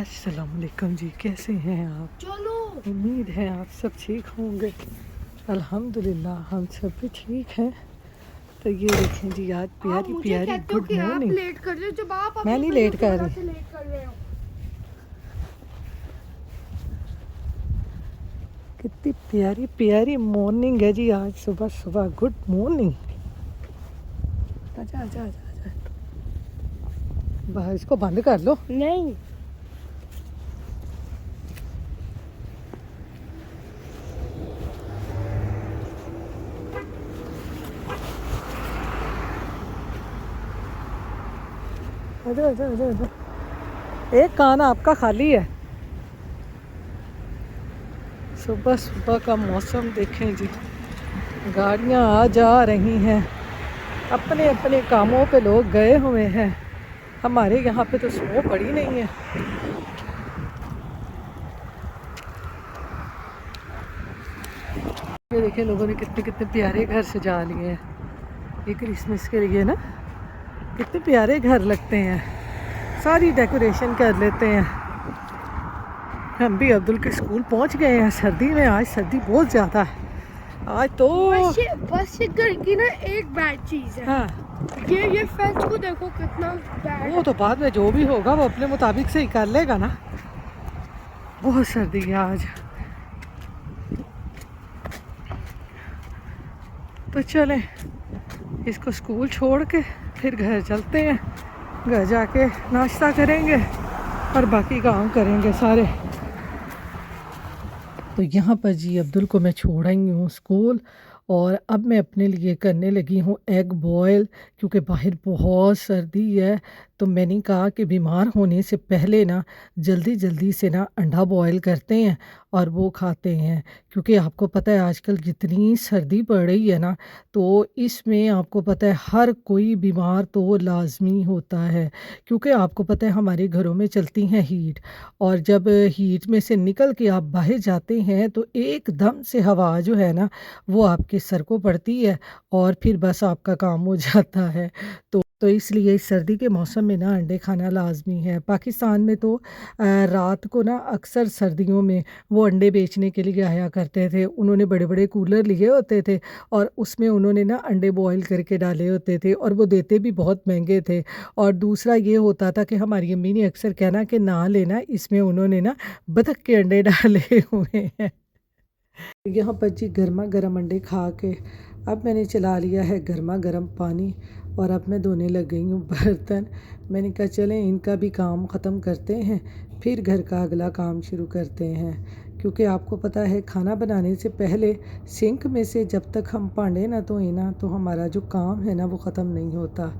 अस्सलाम वालेकुम जी, कैसे हैं आप? चलो। उम्मीद है आप सब ठीक होंगे। अल्हम्दुलिल्लाह हम सब भी ठीक हैं। तो ये देखें जी, आज आप प्यारी मुझे प्यारी कहते हो गुड कि आप मॉर्निंग। लेट कर रहे हो जब आप मैं अपनी नहीं करियर लेट की कर वजह रही। से लेट कर रहे हो। कितनी प्यारी प्यारी मॉर्निंग है जी आज, सुबह सुबह गुड मॉर्निंग। आजा आजा आजा आजा, बाहर इसको बंद कर लो। नहीं, आजा आजा आजा आजा, एक कान आपका खाली है। सुबह सुबह का मौसम देखें जी, गाड़ियाँ आ जा रही हैं, अपने अपने कामों पे लोग गए हुए हैं। हमारे यहाँ पे तो स्नो पड़ी नहीं है। ये देखिए, लोगों ने कितने कितने प्यारे घर सजा लिए हैं ये क्रिसमस के लिए ना। कितने प्यारे घर लगते हैं, सारी डेकोरेशन कर लेते हैं। हम भी अब्दुल के स्कूल पहुँच गए हैं सर्दी में। आज सर्दी बहुत ज़्यादा है आज तो। बस ये घर की ना एक बैड चीज है। हाँ, ये फेंस को देखो कितना बैड वो तो बाद में जो भी होगा वो अपने मुताबिक से ही कर लेगा ना। बहुत सर्दी है आज। तो चलें, इसको स्कूल छोड़ के फिर घर चलते हैं। घर जाके नाश्ता करेंगे और बाकी काम करेंगे सारे। तो यहाँ पर जी अब्दुल को मैं छोड़ आई हूँ स्कूल, और अब मैं अपने लिए करने लगी हूँ एग बॉयल, क्योंकि बाहर बहुत सर्दी है। तो मैंने कहा कि बीमार होने से पहले ना जल्दी जल्दी से ना अंडा बॉयल करते हैं और वो खाते हैं। क्योंकि आपको पता है आजकल जितनी सर्दी पड़ रही है ना, तो इसमें आपको पता है हर कोई बीमार तो लाजमी होता है। क्योंकि आपको पता है हमारे घरों में चलती हैं हीट, और जब हीट में से निकल के आप बाहर जाते हैं तो एकदम से हवा जो है ना वो आपके सर को पड़ती है, और फिर बस आपका काम हो जाता है। तो इसलिए इस सर्दी के मौसम में ना अंडे खाना लाजमी है। पाकिस्तान में तो रात को ना अक्सर सर्दियों में वो अंडे बेचने के लिए आया करते थे। उन्होंने बड़े बड़े कूलर लिए होते थे और उसमें उन्होंने ना अंडे बॉईल करके डाले होते थे, और वो देते भी बहुत महंगे थे। और दूसरा ये होता था कि हमारी अम्मी ने अक्सर कहना कि ना लेना, इसमें उन्होंने ना बतख के अंडे डाले हुए हैं। यहाँ पर जी गर्मा गर्म अंडे खा के अब मैंने चला लिया है गर्मा गर्म पानी, और अब मैं धोने लग गई हूँ बर्तन। मैंने कहा चलें इनका भी काम ख़त्म करते हैं, फिर घर का अगला काम शुरू करते हैं। क्योंकि आपको पता है खाना बनाने से पहले सिंक में से जब तक हम भांडे ना धोएं ना, तो हमारा जो काम है ना वो ख़त्म नहीं होता।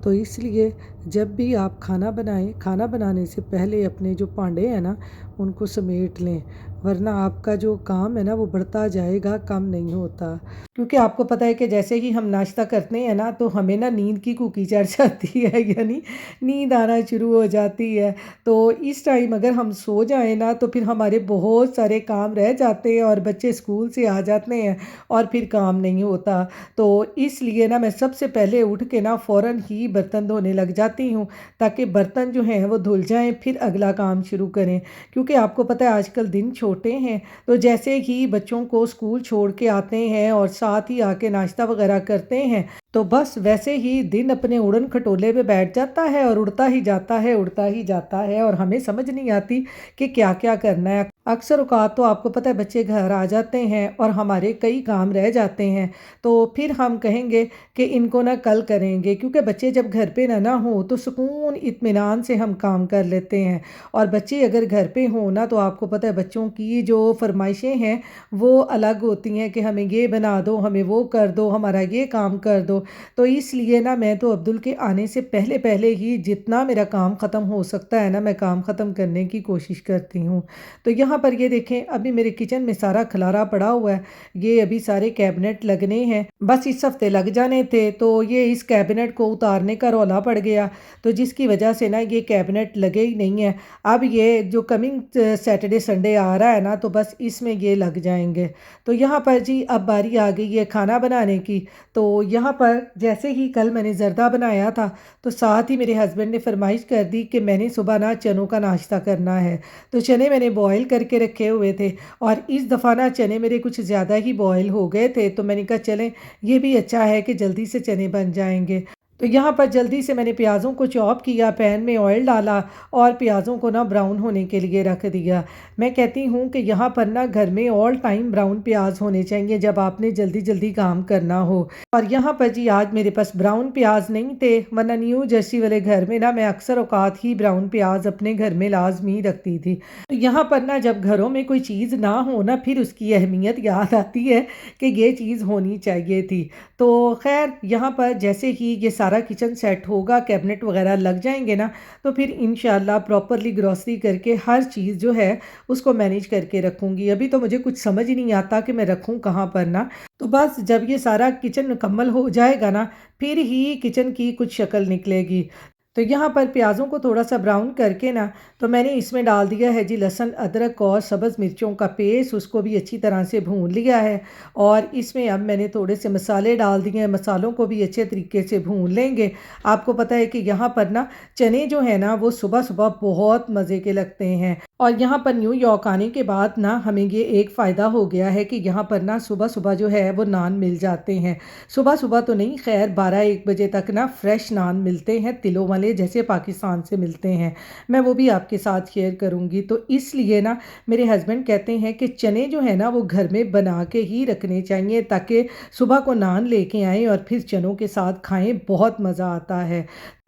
तो इसलिए जब भी आप खाना बनाएं, खाना बनाने से पहले अपने जो भांडे हैं ना उनको समेट लें, वरना आपका जो काम है ना वो बढ़ता जाएगा, कम नहीं होता। क्योंकि आपको पता है कि जैसे ही हम नाश्ता करते हैं ना, तो हमें ना नींद की कुकी चढ़ जाती है, यानी नींद आना शुरू हो जाती है। तो इस टाइम अगर हम सो जाएं ना, तो फिर हमारे बहुत सारे काम रह जाते हैं और बच्चे स्कूल से आ जाते हैं और फिर काम नहीं होता। तो इसलिए ना मैं सबसे पहले उठ के ना फ़ौरन ही बर्तन धोने लग जाती हूँ, ताकि बर्तन जो हैं वो धुल जाएं, फिर अगला काम शुरू करें। क्योंकि आपको पता है आजकल दिन छोटे हैं, तो जैसे ही बच्चों को स्कूल छोड़ के आते हैं और साथ ही आके नाश्ता वगैरह करते हैं, तो बस वैसे ही दिन अपने उड़न खटोले पे बैठ जाता है और उड़ता ही जाता है, उड़ता ही जाता है, और हमें समझ नहीं आती कि क्या क्या करना है। अक्सर औकात तो आपको पता है बच्चे घर आ जाते हैं और हमारे कई काम रह जाते हैं, तो फिर हम कहेंगे कि इनको ना कल करेंगे। क्योंकि बच्चे जब घर पे ना हो तो सुकून इत्मीनान से हम काम कर लेते हैं, और बच्चे अगर घर पे हों ना, तो आपको पता है बच्चों की जो फरमाइशें हैं वो अलग होती हैं कि हमें ये बना दो, हमें वो कर दो, हमारा ये काम कर दो। तो इसलिए ना मैं तो अब्दुल के आने से पहले पहले ही जितना मेरा काम ख़त्म हो सकता है ना, मैं काम ख़त्म करने की कोशिश करती हूँ। तो यहाँ पर ये देखें अभी मेरे किचन में सारा खलारा पड़ा हुआ है। ये अभी सारे कैबिनेट लगने हैं, बस इस हफ्ते लग जाने थे, तो ये इस कैबिनेट को उतारने का रौला पड़ गया, तो जिसकी वजह से ना ये कैबिनेट लगे ही नहीं है। अब ये जो कमिंग सैटरडे संडे आ रहा है ना, तो बस इसमें ये लग जाएंगे। तो यहाँ पर जी अब बारी आ गई है खाना बनाने की। तो यहाँ पर जैसे ही कल मैंने ज़र्दा बनाया था, तो साथ ही मेरे हस्बैंड ने फरमाइश कर दी कि मैंने सुबह ना चनों का नाश्ता करना है। तो चने मैंने बॉयल करके रखे हुए थे, और इस दफ़ा ना चने मेरे कुछ ज़्यादा ही बॉयल हो गए थे, तो मैंने कहा चलें ये भी अच्छा है कि जल्दी से चने बन जाएंगे। तो यहाँ पर जल्दी से मैंने प्याज़ों को चॉप किया, पैन में ऑयल डाला और प्याज़ों को ना ब्राउन होने के लिए रख दिया। मैं कहती हूँ कि यहाँ पर ना घर में ऑल टाइम ब्राउन प्याज होने चाहिए जब आपने जल्दी जल्दी काम करना हो। और यहाँ पर जी आज मेरे पास ब्राउन प्याज नहीं थे, वरना न्यू जर्सी वाले घर में ना मैं अक्सर औकात ही ब्राउन प्याज अपने घर में लाजमी रखती थी। तो यहाँ पर ना जब घरों में कोई चीज़ ना हो ना, फिर उसकी अहमियत याद आती है कि ये चीज़ होनी चाहिए थी। तो खैर यहाँ पर जैसे ही ये सारा किचन सेट होगा, कैबिनेट वगैरह लग जाएंगे ना, तो फिर इंशाल्लाह प्रॉपरली ग्रॉसरी करके हर चीज़ जो है उसको मैनेज करके रखूँगी। अभी तो मुझे कुछ समझ ही नहीं आता कि मैं रखूँ कहाँ पर ना। तो बस जब ये सारा किचन मुकम्मल हो जाएगा ना, फिर ही किचन की कुछ शक्ल निकलेगी। तो यहाँ पर प्याज़ों को थोड़ा सा ब्राउन करके ना, तो मैंने इसमें डाल दिया है जी लहसुन अदरक और सब्ज़ मिर्चों का पेस्ट, उसको भी अच्छी तरह से भून लिया है। और इसमें अब मैंने थोड़े से मसाले डाल दिए हैं, मसालों को भी अच्छे तरीके से भून लेंगे। आपको पता है कि यहाँ पर ना चने जो है ना वो सुबह सुबह बहुत मज़े के लगते हैं। और यहाँ पर न्यूयॉर्क आने के बाद ना हमें ये एक फ़ायदा हो गया है कि यहाँ पर ना सुबह सुबह जो है वो नान मिल जाते हैं। सुबह सुबह तो नहीं, खैर 12-1 बजे तक ना फ्रेश नान मिलते हैं, तिलों वाले जैसे पाकिस्तान से मिलते हैं। मैं वो भी आपके साथ शेयर करूँगी। तो इसलिए ना मेरे हस्बैंड कहते हैं कि चने जो है ना वो घर में बना के ही रखने चाहिए, ताकि सुबह को नान लेके आएँ और फिर चनों के साथ खाएँ, बहुत मज़ा आता है।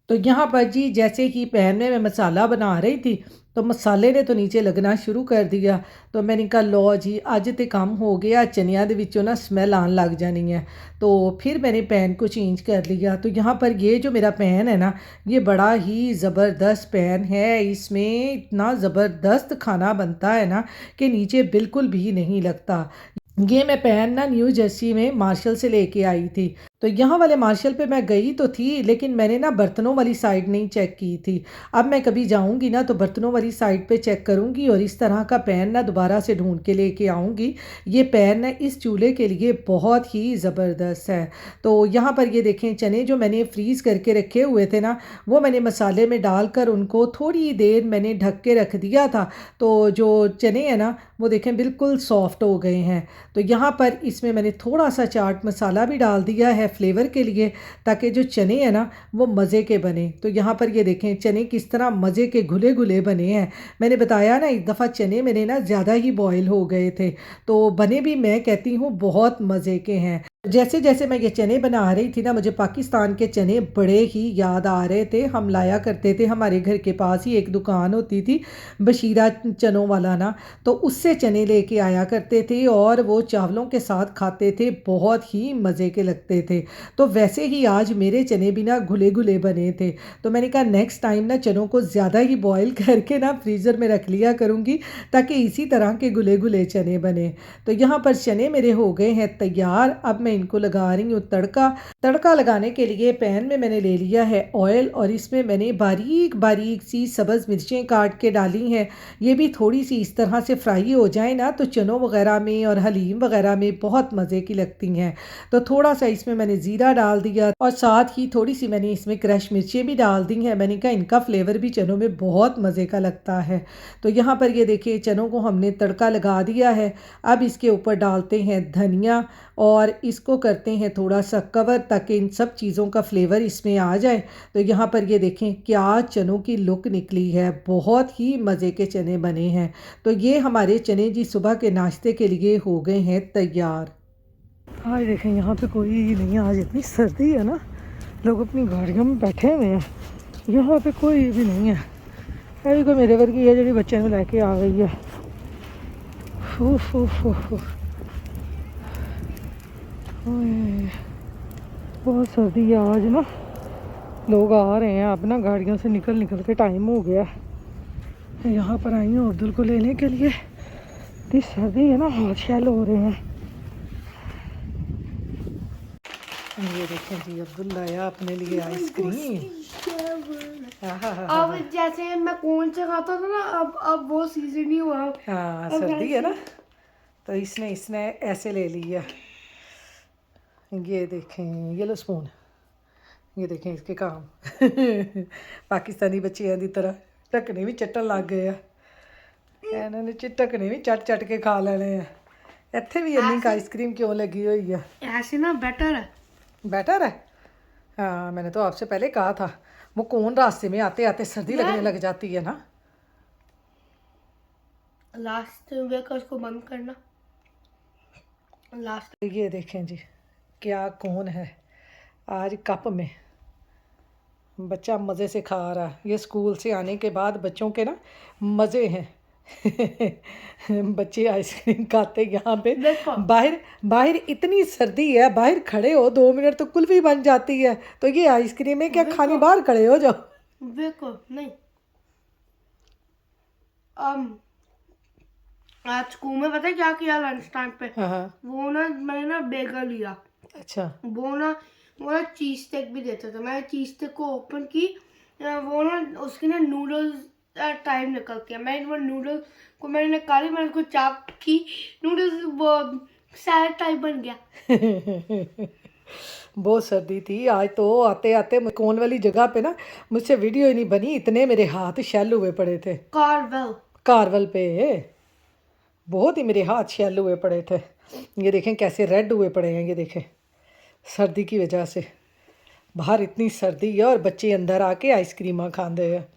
तो यहाँ पर जी जैसे ही पैन में मैं मसाला बना रही थी, तो मसाले ने तो नीचे लगना शुरू कर दिया। तो मैंने कहा लो जी अज तो काम हो गया, चनिया दे विचों ना स्मैल आन लग जानी है। तो फिर मैंने पैन को चेंज कर लिया। तो यहाँ पर ये जो मेरा पैन है ना, ये बड़ा ही ज़बरदस्त पैन है। इसमें इतना ज़बरदस्त खाना बनता है ना कि नीचे बिल्कुल भी नहीं लगता। ये मैं पैन ना न्यू जर्सी में मार्शल से लेके आई थी। तो यहाँ वाले मार्शल पे मैं गई तो थी, लेकिन मैंने ना बर्तनों वाली साइड नहीं चेक की थी। अब मैं कभी जाऊँगी ना तो बर्तनों वाली साइड पे चेक करूँगी और इस तरह का पैन ना दोबारा से ढूंढ के लेके आऊँगी। ये पैन ना इस चूल्हे के लिए बहुत ही ज़बरदस्त है। तो यहाँ पर ये देखें चने जो मैंने फ्रीज़ करके रखे हुए थे ना, वो मैंने मसाले में डालकर उनको थोड़ी देर मैंने ढक के रख दिया था। तो जो चने हैं ना वो देखें बिल्कुल सॉफ्ट हो गए हैं। तो यहाँ पर इसमें मैंने थोड़ा सा चाट मसाला भी डाल दिया है फ्लेवर के लिए, ताकि जो चने हैं ना वो मज़े के बने। तो यहाँ पर ये देखें चने किस तरह मज़े के घुले घुले बने हैं। मैंने बताया ना एक दफ़ा चने मेरे ना ज़्यादा ही बॉयल हो गए थे, तो बने भी मैं कहती हूँ बहुत मज़े के हैं। जैसे जैसे मैं ये चने बना रही थी ना, मुझे पाकिस्तान के चने बड़े ही याद आ रहे थे। हम लाया करते थे, हमारे घर के पास ही एक दुकान होती थी बशीरा चनों वाला ना, तो उससे चने लेके आया करते थे और वो चावलों के साथ खाते थे, बहुत ही मज़े के लगते थे। तो वैसे ही आज मेरे चने भी ना घुले घुले बने थे। तो मैंने कहा नेक्स्ट टाइम ना चनों को ज़्यादा ही बॉयल करके ना फ्रीज़र में रख लिया करूँगी, ताकि इसी तरह के घुले घुले चने बने। तो यहाँ पर चने मेरे हो गए हैं तैयार। अब मैं इनको लगा रही हूँ तड़का। तड़का लगाने के लिए पैन में मैंने ले लिया है ऑयल, और इसमें मैंने बारीक बारीक सी सब्ज़ मिर्चें काट के डाली हैं। ये भी थोड़ी सी इस तरह से फ्राई हो जाए ना, तो चनों वगैरह में और हलीम वगैरह में बहुत मज़े की लगती हैं। तो थोड़ा सा इसमें मैंने ज़ीरा डाल दिया और साथ ही थोड़ी सी मैंने इसमें क्रश मिर्चें भी डाल दी हैं। मैंने कहा इनका फ्लेवर भी चनों में बहुत मज़े का लगता है। तो यहाँ पर ये देखिए चनों को हमने तड़का लगा दिया है। अब इसके ऊपर डालते हैं धनिया और इसको करते हैं थोड़ा सा कवर, ताकि इन सब चीज़ों का फ्लेवर इसमें आ जाए। तो यहाँ पर ये देखें क्या चनों की लुक निकली है, बहुत ही मज़े के चने बने हैं। तो ये हमारे चने जी सुबह के नाश्ते के लिए हो गए हैं तैयार। आज देखें यहाँ पे कोई नहीं है, आज इतनी सर्दी है ना, लोग अपनी गाड़ियों में बैठे हुए हैं, यहाँ पे कोई भी नहीं है। अभी कोई मेरे वर्गी है जी बच्चे में लेके आ गई है। बहुत सर्दी है आज ना, लोग आ रहे हैं अब ना, गाड़ियों से निकल के टाइम हो गया। यहाँ पर आई हूँ अब्दुल को लेने के लिए। इतनी सर्दी है ना, हाथ शैल हो रहे हैं। ये देखें जी, अब्दुल लाया अपने लिए आइसक्रीम। अब जैसे मैं कौन से खाता था ना, अब वो सीजन नहीं हुआ। हाँ, अब सर्दी है ना, ऐसे तो इसने इसने ऐसे ले लिया। ये देखें, ये लो स्पून। ये देखें इसके काम। पाकिस्तानी बच्चियां दी तरह ढक्कने भी चट्टन लग गए आ। इन्होंने ढक्कने भी चट चट के खा लेने हैं। ਇੱਥੇ भी इन्नी आइसक्रीम क्यों लगी हुई है? ऐसे ना बेटर है। बेटर है। हाँ, मैंने तो आपसे पहले कहा था, वो कौन रास्ते में आते आते सर्दी लगने लग जाती है ना। लास्ट वे का उसको बंद करना। लास्ट ये देखें जी, क्या कौन है आज कप में। बच्चा मज़े से खा रहा है। ये स्कूल से आने के बाद बच्चों के ना मज़े हैं। बच्चे आइसक्रीम खाते यहाँ पे। देखो। बाहर बाहर इतनी सर्दी है, बाहर खड़े हो 2 मिनट तो कुल्फी बन जाती है, तो ये आइसक्रीम है क्या खाने बाहर खड़े हो जाओ। देखो नहीं, आज स्कूल में पता है क्या किया लंच टाइम पे? हाँ। वो ना मैंने ना बेगर लिया। अच्छा। वो ना चीज स्टेक भी देते थे। मैंने चीज स्टेक को ओपन की, वो ना उसकी ना नूडल्स टाइम निकल गया। मैंने वो नूडल्स को मैंने निकाली, मैंने उसको चाप की, नूडल्स वो सैलेड टाइप बन गया। बहुत सर्दी थी आज तो। आते आते कौन वाली जगह पे ना मुझसे वीडियो ही नहीं बनी, इतने मेरे हाथ शैल हुए पड़े थे। कारवल पे बहुत ही मेरे हाथ शैल हुए पड़े थे। ये देखें कैसे रेड हुए पड़े हैं, ये देखें सर्दी की वजह से। बाहर इतनी सर्दी है और बच्चे अंदर आके आइसक्रीम खाते हैं।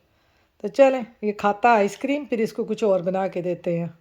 तो चलें, ये खाता आइसक्रीम, फिर इसको कुछ और बना के देते हैं।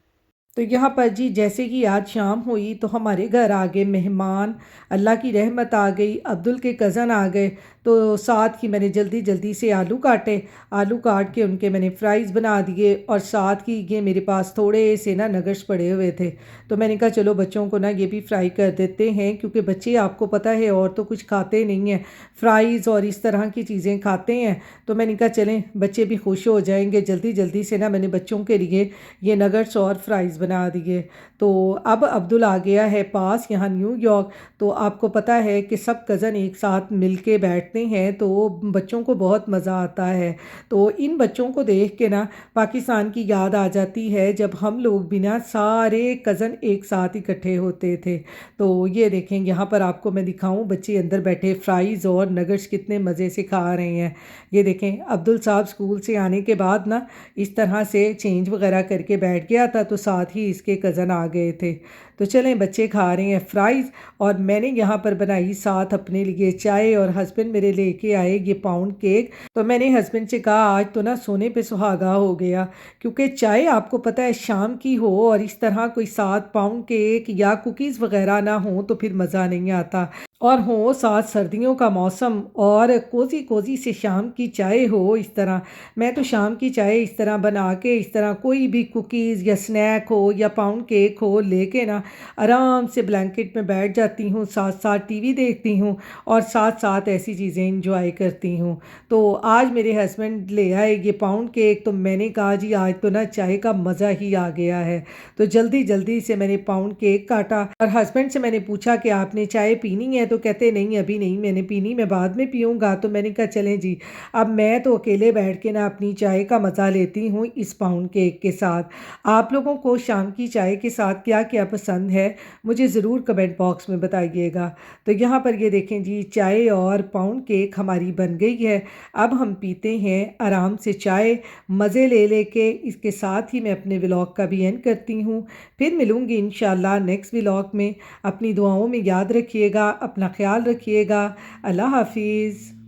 तो यहाँ पर जी जैसे कि आज शाम हुई तो हमारे घर आ गए मेहमान। अल्लाह की रहमत आ गई, अब्दुल के कज़न आ गए। तो साथ ही मैंने जल्दी जल्दी से आलू काटे। आलू काट के उनके मैंने फ्राइज़ बना दिए, और साथ ही ये मेरे पास थोड़े से ना नगट्स पड़े हुए थे, तो मैंने कहा चलो बच्चों को ना ये भी फ्राई कर देते हैं, क्योंकि बच्चे आपको पता है और तो कुछ खाते नहीं हैं, फ्राइज़ और इस तरह की चीज़ें खाते हैं। तो मैंने कहा चलें बच्चे भी खुश हो जाएंगे। जल्दी जल्दी से ना मैंने बच्चों के लिए ये नगट्स और फ्राइज़ बना दिए। तो अब अब्दुल आ गया है पास यहाँ न्यूयॉर्क। तो आपको पता है कि सब कज़न एक साथ मिल के बैठते हैं, तो बच्चों को बहुत मज़ा आता है। तो इन बच्चों को देख के ना पाकिस्तान की याद आ जाती है, जब हम लोग भी ना सारे कज़न एक साथ इकट्ठे होते थे। तो ये देखें यहाँ पर आपको मैं दिखाऊं, बच्चे अंदर बैठे फ्राइज़ और नगट्स कितने मज़े से खा रहे हैं। ये देखें अब्दुल साहब स्कूल से आने के बाद ना इस तरह से चेंज वगैरह करके बैठ गया था, तो साथ ही इसके कज़न आ गए थे। तो चलें बच्चे खा रहे हैं फ्राइज़, और मैंने यहाँ पर बनाई साथ अपने लिए चाय, और हस्बैंड मेरे लेके आए ये पाउंड केक। तो मैंने हस्बैंड से कहा आज तो ना सोने पे सुहागा हो गया, क्योंकि चाय आपको पता है शाम की हो और इस तरह कोई साथ पाउंड केक या कुकीज़ वगैरह ना हो तो फिर मज़ा नहीं आता, और हो साथ सर्दियों का मौसम और कोज़ी कोज़ी से शाम की चाय हो इस तरह। मैं तो शाम की चाय इस तरह बना के, इस तरह कोई भी कुकीज़ या स्नैक हो या पाउंड केक हो लेके ना आराम से ब्लैंकेट में बैठ जाती हूँ, साथ साथ टीवी देखती हूँ और साथ साथ ऐसी चीज़ें इंजॉय करती हूँ। तो आज मेरे हस्बैंड ले आए ये पाउंड केक, तो मैंने कहा जी आज तो ना चाय का मज़ा ही आ गया है। तो जल्दी जल्दी से मैंने पाउंड केक काटा, और हस्बैंड से मैंने पूछा कि आपने चाय पीनी है, तो कहते नहीं अभी नहीं मैंने पीनी, मैं बाद में पीऊँगा। तो मैंने कहा चलें जी, अब मैं तो अकेले बैठ के ना अपनी चाय का मज़ा लेती हूँ इस पाउंड केक के साथ। आप लोगों को शाम की चाय के साथ क्या क्या पसंद है मुझे ज़रूर कमेंट बॉक्स में बताइएगा। तो यहाँ पर ये देखें जी, चाय और पाउंड केक हमारी बन गई है। अब हम पीते हैं आराम से चाय, मज़े ले लेके। इसके साथ ही मैं अपने व्लॉग का भी एंड करती हूँ। फिर मिलूँगी इंशाल्लाह नेक्स्ट व्लॉग में। अपनी दुआओं में याद रखिएगा, अपना ख्याल रखिएगा। अल्लाह हाफिज़।